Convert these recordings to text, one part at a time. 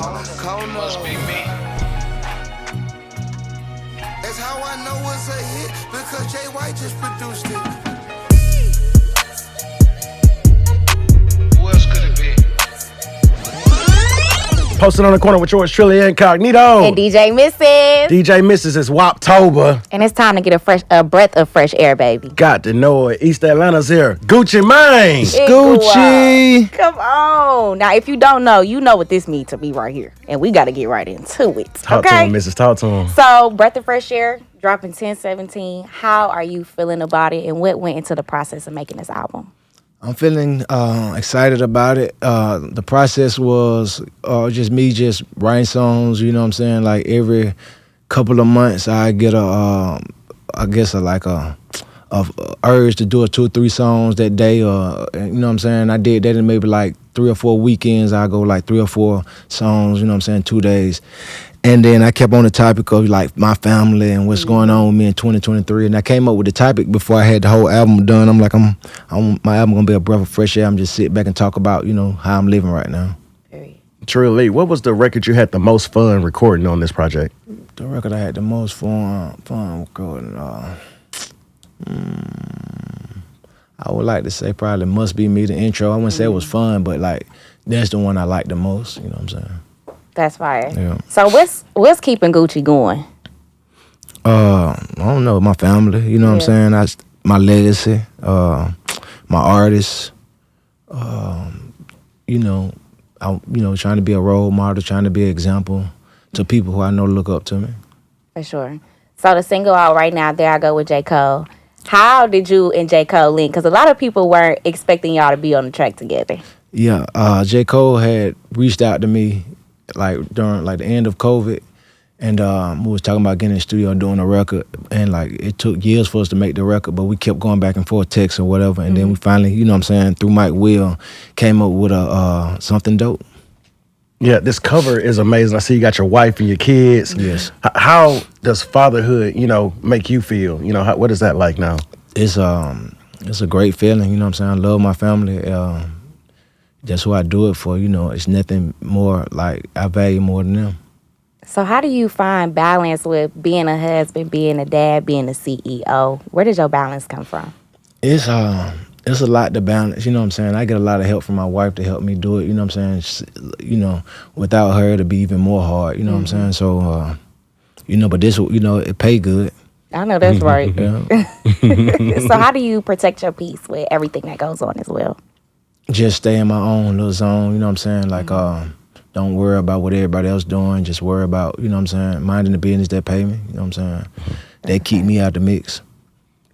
Must be me. That's how I know it's a hit, because Jay White just produced it. Who else could it be? Posted on the corner with yours truly, Incognito. And DJ Mrs. DJ Mrs. is WAPtober. And it's time to get a breath of fresh air, baby. Got to know it. East Atlanta's here. Gucci Mane. Gucci. Come on. Now, if you don't know, you know what this means to me right here. And we got to get right into it. Talk to him, Mrs. Talk to him. So, breath of fresh air, dropping 10/17. How are you feeling about it? And what went into the process of making this album? I'm feeling excited about it. The process was just me just writing songs, you know what I'm saying? Like every couple of months I get a urge to do a 2 or 3 songs that day, or you know what I'm saying? I did that in maybe like 3 or 4 weekends. I go like 3 or 4 songs, you know what I'm saying, 2 days. And then I kept on the topic of like my family and what's going on with me in 2023. And I came up with the topic before I had the whole album done. I'm like, my album gonna be a breath of fresh air. I'm just sit back and talk about, you know, how I'm living right now. Truly, what was the record you had the most fun recording on this project? The record I had the most fun recording, I would like to say probably Must Be Me, the intro. I wouldn't say it was fun, but like that's the one I like the most, you know what I'm saying? That's fire. Yeah. So what's keeping Gucci going? I don't know, my family, you know what I'm saying? My legacy, my artists, trying to be a role model, trying to be an example to people who I know look up to me. For sure. So the single out right now, There I Go with J. Cole. How did you and J. Cole link? Because a lot of people weren't expecting y'all to be on the track together. Yeah, J. Cole had reached out to me like during like the end of COVID, and we was talking about getting in the studio and doing a record, and like it took years for us to make the record, but we kept going back and forth text or whatever, and then we finally, you know what I'm saying, through Mike Will, came up with a something dope. Yeah, this cover is amazing. I see you got your wife and your kids. Yes. How does fatherhood, make you feel? What is that like now? It's a great feeling, you know what I'm saying? I love my family. That's who I do it for, it's nothing more, like I value more than them. So how do you find balance with being a husband, being a dad, being a CEO? Where does your balance come from? It's a lot to balance, you know what I'm saying? I get a lot of help from my wife to help me do it, you know what I'm saying? Without her, it'd be even more hard, you know what I'm saying? So, but this, it pay good. I know that's right. Yeah. So how do you protect your peace with everything that goes on as well? Just stay in my own little zone, you know what I'm saying? Like, don't worry about what everybody else doing. Just worry about, you know what I'm saying, minding the business that pay me, you know what I'm saying? They keep me out the mix.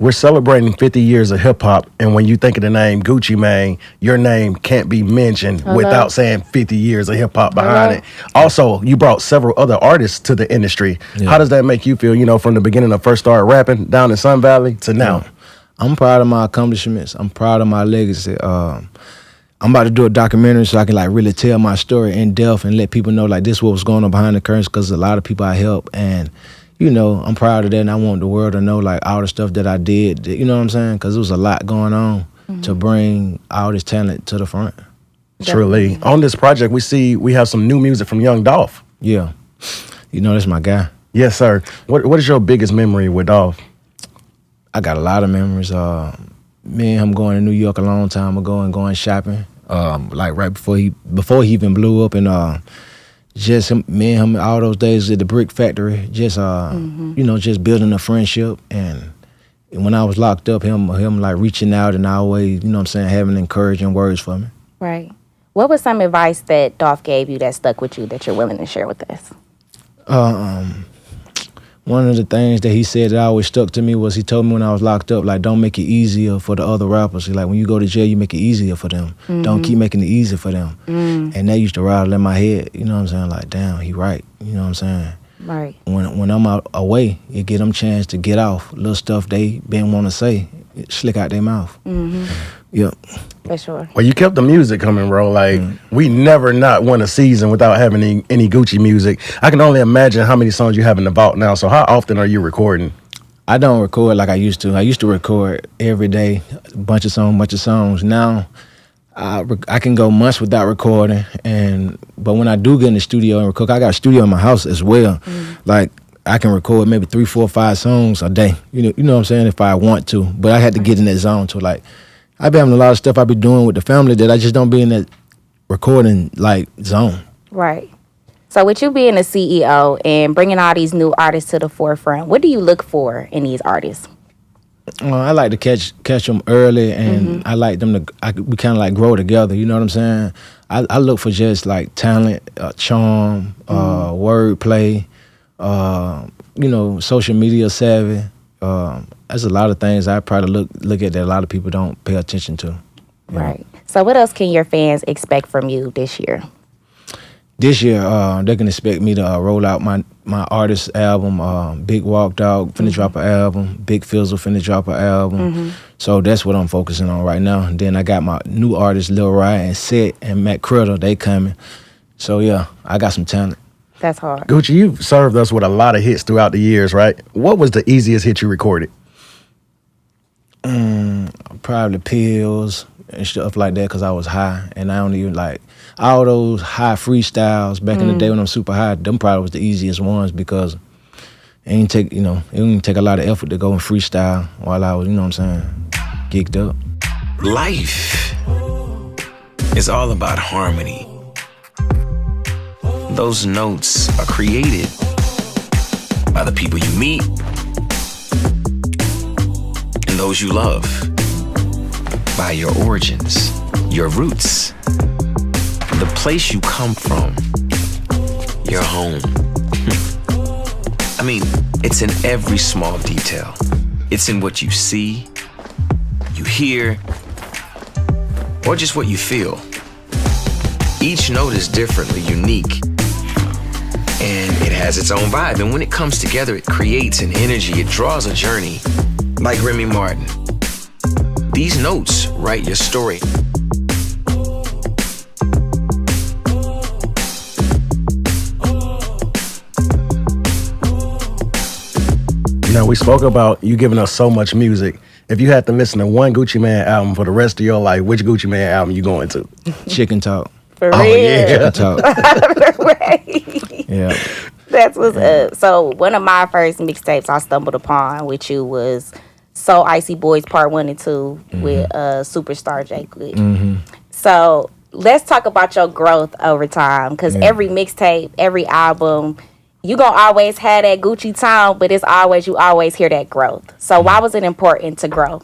We're celebrating 50 years of hip-hop, and when you think of the name Gucci Mane, your name can't be mentioned without saying 50 years of hip-hop behind it. Also, you brought several other artists to the industry. Yeah. How does that make you feel, from the beginning of first started rapping down in Sun Valley to now? Yeah. I'm proud of my accomplishments. I'm proud of my legacy. I'm about to do a documentary so I can like really tell my story in depth and let people know like this what was going on behind the curtains, because a lot of people I help, and I'm proud of that, and I want the world to know like all the stuff that I did, you know what I'm saying, because there was a lot going on to bring all this talent to the front. Truly. On this project, we have some new music from Young Dolph. Yeah, that's my guy. Yes, sir. What is your biggest memory with Dolph? I got a lot of memories. Me and him going to New York a long time ago and going shopping, like right before he even blew up, and just me and him all those days at the brick factory, just just building a friendship. And when I was locked up, him like reaching out and always, having encouraging words for me. Right. What was some advice that Dolph gave you that stuck with you that you're willing to share with us? One of the things that he said that always stuck to me was he told me when I was locked up, like, don't make it easier for the other rappers. Like, when you go to jail, you make it easier for them. Don't keep making it easy for them. And that used to rattle in my head, you know what I'm saying? Like, damn, he right, you know what I'm saying? Right. When I'm out away, it get them chance to get off little stuff they been want to say, slick out their mouth. Yep. For sure. Well, you kept the music coming, bro. Like, we never not won a season without having any Gucci music. I can only imagine how many songs you have in the vault now. So how often are you recording? I don't record like I used to. I used to record every day, bunch of songs. Now, I can go months without recording, but when I do get in the studio and record, I got a studio in my house as well. Like I can record maybe 3, 4, 5 songs a day. You know what I'm saying? If I want to, but I had to get in that zone to like. I be having a lot of stuff I be doing with the family that I just don't be in that recording like zone. Right. So with you being a CEO and bringing all these new artists to the forefront, what do you look for in these artists? I like to catch them early, and I like them to. We kind of like grow together. You know what I'm saying? I look for just like talent, charm, wordplay, social media savvy. There's a lot of things I probably look at that a lot of people don't pay attention to. Right. So what else can your fans expect from you this year? This year, they can expect me to roll out my artist album. Big Walk Dog finna drop an album. Big Fizzle finna drop an album. So that's what I'm focusing on right now. And then I got my new artists, Lil Rye and Set and Matt Critter, they coming. So yeah, I got some talent. That's hard. Gucci, you've served us with a lot of hits throughout the years, right? What was the easiest hit you recorded? Probably Pills and stuff like that because I was high, and I don't even like all those high freestyles back in the day when I'm super high. Them probably was the easiest ones because it didn't take a lot of effort to go and freestyle while I was, you know what I'm saying, geeked up. Life is all about harmony. Those notes are created by the people you meet and those you love, by your origins, your roots, the place you come from, your home. I mean, it's in every small detail. It's in what you see, you hear, or just what you feel. Each note is differently unique, and it has its own vibe. And when it comes together, it creates an energy, it draws a journey. Like Remy Martin. These notes write your story. We spoke about you giving us so much music. If you had to listen to one Gucci Mane album for the rest of your life, which Gucci Mane album you going to? Chicken Talk. For real? Yeah. Chicken Talk. Right. Yeah. That's what's up. So one of my first mixtapes I stumbled upon with you was So Icy Boys Part 1 and 2 with Superstar J Quick. So let's talk about your growth over time, because every mixtape, every album, you gonna always have that Gucci tone, but you always hear that growth. So why was it important to grow?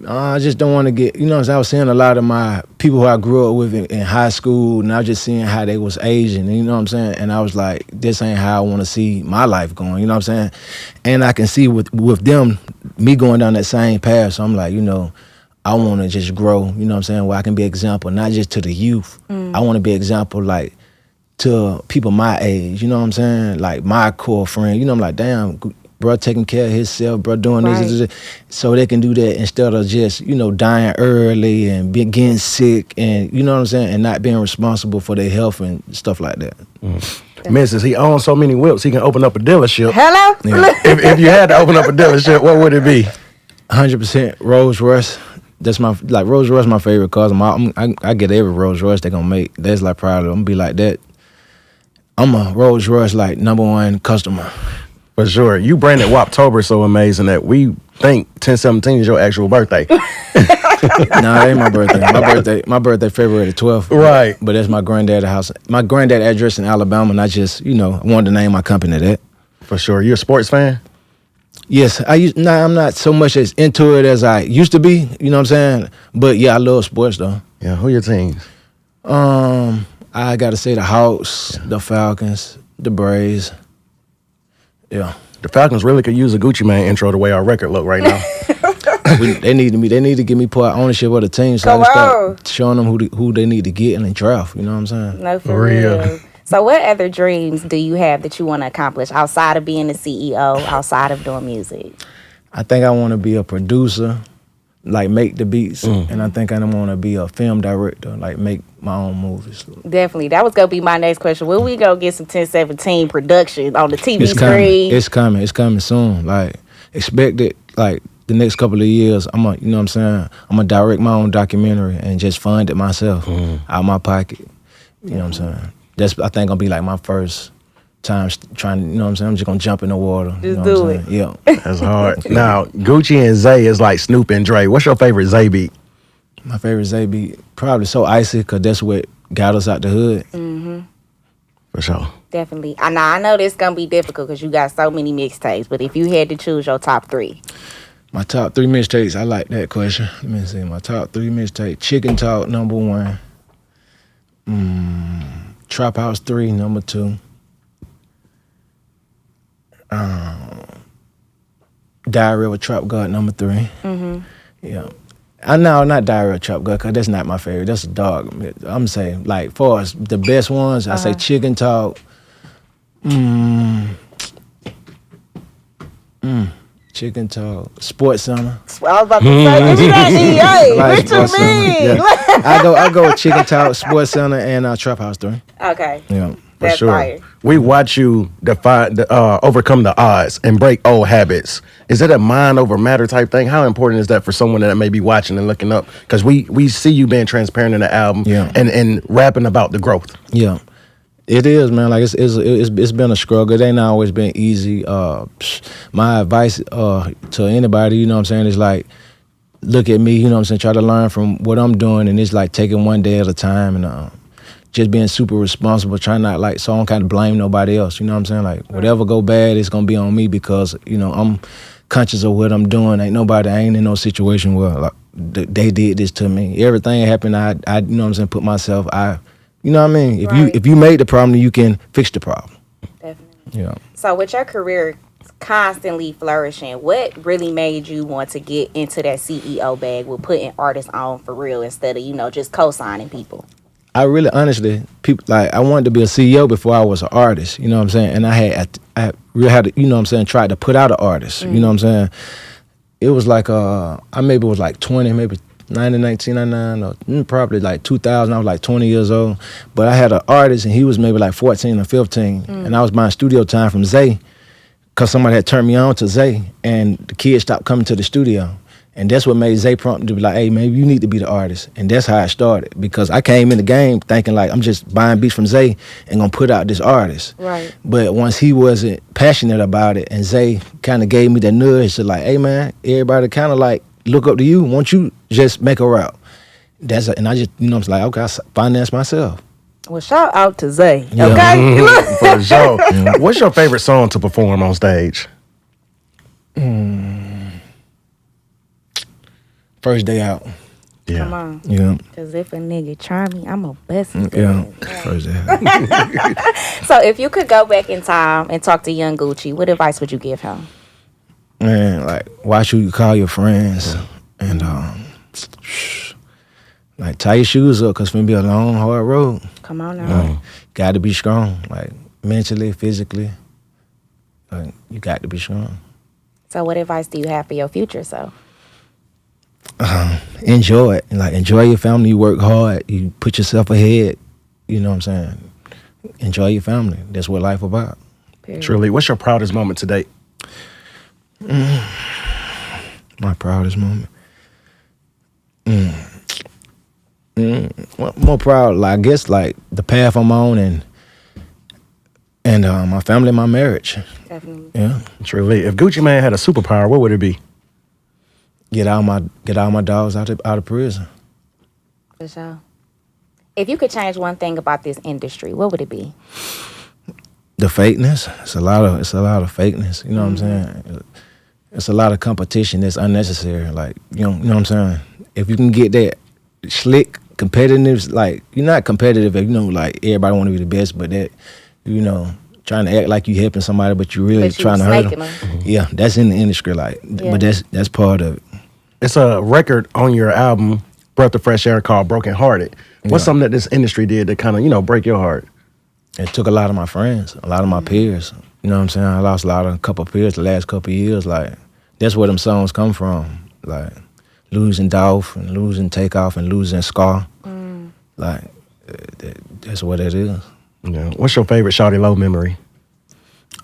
I just don't want to get, I was seeing a lot of my people who I grew up with in high school, and I was just seeing how they was aging, you know what I'm saying? And I was like, this ain't how I want to see my life going, you know what I'm saying? And I can see with them, me going down that same path, so I'm like, I want to just grow, you know what I'm saying, where I can be an example, not just to the youth. I want to be an example, like, to people my age, you know what I'm saying? Like, my core friend, I'm like, damn, bro taking care of himself, bro doing this, so they can do that instead of just, dying early and getting sick and, you know what I'm saying, and not being responsible for their health and stuff like that. Mrs., he owns so many whips, he can open up a dealership. Hello? Yeah. if you had to open up a dealership, what would it be? 100% Rolls Royce. That's Rolls Royce my favorite car. I get every Rolls Royce they gonna make. That's like probably, I'm gonna be like that. I'm a Rolls Royce like #1 customer. For sure. You branded Woptober so amazing that we think 10/17 is your actual birthday. Nah, that ain't my birthday. My birthday February the 12th. Right. But that's my granddad's house. My granddad address in Alabama, and I just, wanted to name my company that. For sure. You a sports fan? Yes, I'm not so much as into it as I used to be, you know what I'm saying? But yeah, I love sports though. Yeah, who your teams? I gotta say the Hawks, the Falcons, the Braves. Yeah. The Falcons really could use a Gucci Mane intro the way our record look right now. They need to give me part ownership of the team so I can start showing them who they need to get in the draft, you know what I'm saying? No, for real. So what other dreams do you have that you want to accomplish outside of being the CEO, outside of doing music? I think I want to be a producer, like make the beats, and I think I want to be a film director, like make my own movies. Definitely. That was going to be my next question. When we go get some 10/17 production on the TV It's screen? It's coming soon. Like, expect it, like, the next couple of years, I'm gonna direct my own documentary and just fund it myself out of my pocket. You know what I'm saying? That's I think gonna be like my first time trying to, you know what I'm saying? I'm just gonna jump in the water. Just you know do what I'm it. saying? Yeah. That's hard. Now, Gucci and Zay is like Snoop and Dre. What's your favorite Zay beat? My favorite Zay beat, probably So Icy, because that's what got us out the hood. For sure. Definitely. I know this gonna be difficult because you got so many mixtapes, but if you had to choose your top 3. My top 3 mixtapes, I like that question. Let me see. My top 3 mixtapes, Chicken Talk, number 1. Trap House 3, number 2. Diary of a Trap God, number 3. Yeah. I know, not Diary of a Trap God, because that's not my favorite. That's a dog. I'm saying, like, for us, the best ones, I say Chicken Talk. Chicken Talk, Sports Center. I was about to say, give me that EA. Like What you Sports Center. mean? Yeah. I go with Chicken Talk, Sports Center, and Trap House 3. Okay. Yeah. For That's sure. fire. We watch you overcome the odds and break old habits. Is it a mind over matter type thing? How important is that for someone that may be watching and looking up? Because we see you being transparent in the album and rapping about the growth. Yeah. It is, man. Like it's been a struggle. It ain't always been easy. My advice to anybody, you know what I'm saying, is like, look at me, you know what I'm saying, try to learn from what I'm doing, and it's like taking one day at a time and just being super responsible, trying not like, so I don't kind of blame nobody else, you know what I'm saying? Like, whatever go bad, it's gonna be on me because, you know, I'm conscious of what I'm doing. I ain't in no situation where like, they did this to me. Everything happened, I you know what I'm saying, put myself, you know what I mean? If you made the problem, you can fix the problem. Definitely. Yeah. So with your career constantly flourishing, what really made you want to get into that CEO bag with putting artists on for real instead of, you know, just co-signing people? I really, honestly, I wanted to be a CEO before I was an artist, you know what I'm saying? And I really had to, you know what I'm saying, try to put out an artist, you know what I'm saying? It was like, I maybe was like 20, maybe 1999, or probably like 2000. I was like 20 years old. But I had an artist, and he was maybe like 14 or 15. And I was buying studio time from Zay, because somebody had turned me on to Zay, and the kids stopped coming to the studio. And that's what made Zay prompt to be like, hey, maybe you need to be the artist. And that's how I started, because I came in the game thinking like, I'm just buying beats from Zay and gonna put out this artist. Right. But once he wasn't passionate about it, and Zay kind of gave me the nudge to like, hey man, everybody kind of like look up to you. Won't you just make a rap? And I just, you know, I'm like, okay, I finance myself. Well, shout out to Zay. Yeah. Okay. For sure. What's your favorite song to perform on stage? First Day Out. Yeah. Come on. Yeah. Because if a nigga try me, I'm a bust his Yeah. ass. First Day Out. So if you could go back in time and talk to young Gucci, what advice would you give him? Man, like, why should you call your friends? And like, tie your shoes up, because it's gonna be a long, hard road. Come on now. Like, got to be strong, like mentally, physically. Like, you got to be strong. So what advice do you have for your future self? Enjoy it. Like, enjoy your family. You work hard. You put yourself ahead. You know what I'm saying? Enjoy your family. That's what life about. Period. Truly. What's your proudest moment to date? My proudest moment. Well, more proud, like, I guess, like the path I'm on, and my family, my marriage. Definitely. Yeah, Truly. If Gucci Mane had a superpower, what would it be? get all my dogs out of prison. For sure. If you could change one thing about this industry, what would it be? The fakeness. It's a lot of fakeness. You know what I'm saying? It's a lot of competition that's unnecessary. Like, you know what I'm saying? If you can get that slick competitive, like, you're not competitive if, you know, like, everybody want to be the best, but that, you know, trying to act like you helping somebody, but you really trying to hurt them. Yeah, that's in the industry, like, but that's part of it. It's a record on your album, Breath of Fresh Air, called Broken Hearted. What's something that this industry did to kind of, you know, break your heart? It took a lot of my friends, a lot of my peers. You know what I'm saying? I lost a couple of peers the last couple of years. Like, that's where them songs come from. Like, losing Dolph and losing Takeoff and losing Scar. Like, that's what it is. Yeah. What's your favorite Shawty Low memory?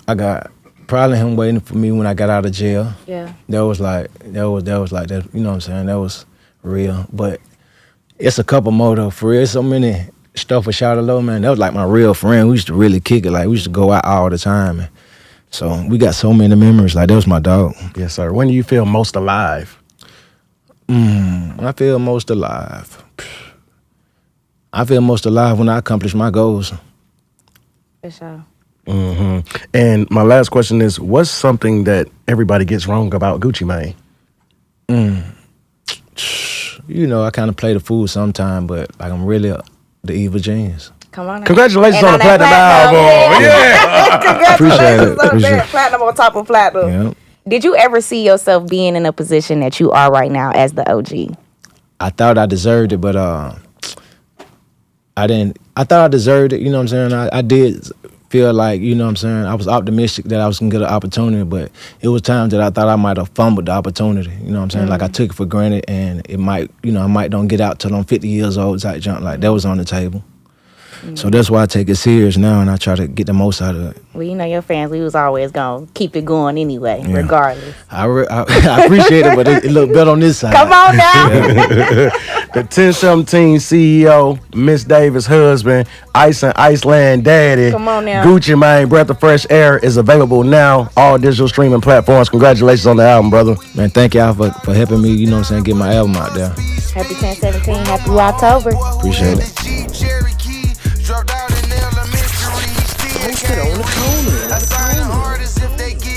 I got probably him waiting for me when I got out of jail. Yeah. That was like that. You know what I'm saying? That was real. But it's a couple more though. For real, so many stuff with Shawty Lo, man. That was like my real friend. We used to really kick it. Like we used to go out all the time. And so we got so many memories. Like that was my dog. Yes, sir. When do you feel most alive? I feel most alive. I feel most alive when I accomplish my goals. For sure. And my last question is, what's something that everybody gets wrong about Gucci Mane? You know, I kind of play the fool sometime, but like I'm really the evil genius. Come on now. Congratulations And on the platinum album. Appreciate Yeah. Congratulations it. on Appreciate that. it. Platinum on top of platinum. Yeah. Did you ever see yourself being in a position that you are right now as the OG? I thought I deserved it, but I didn't. I thought I deserved it. You know what I'm saying? I did feel like, you know what I'm saying, I was optimistic that I was gonna get an opportunity, but it was times that I thought I might have fumbled the opportunity. You know what I'm saying? Like I took it for granted, and it might, you know, I might don't get out till I'm 50 years old type junk. Like that was on the table. So that's why I take it serious now, and I try to get the most out of it. Well, you know your fans, we was always gonna keep it going anyway, regardless. I appreciate it, but it looked better on this side. Come on now. The 1017 CEO, Miss Davis' husband, Ice and Iceland daddy. Come on now. Gucci Mane, Breath of Fresh Air is available now. All digital streaming platforms. Congratulations on the album, brother. Man, thank y'all for helping me, you know what I'm saying, get my album out there. Happy 1017, happy October. Appreciate it. Dropped out in elementary, still gang. I signed hard as if they give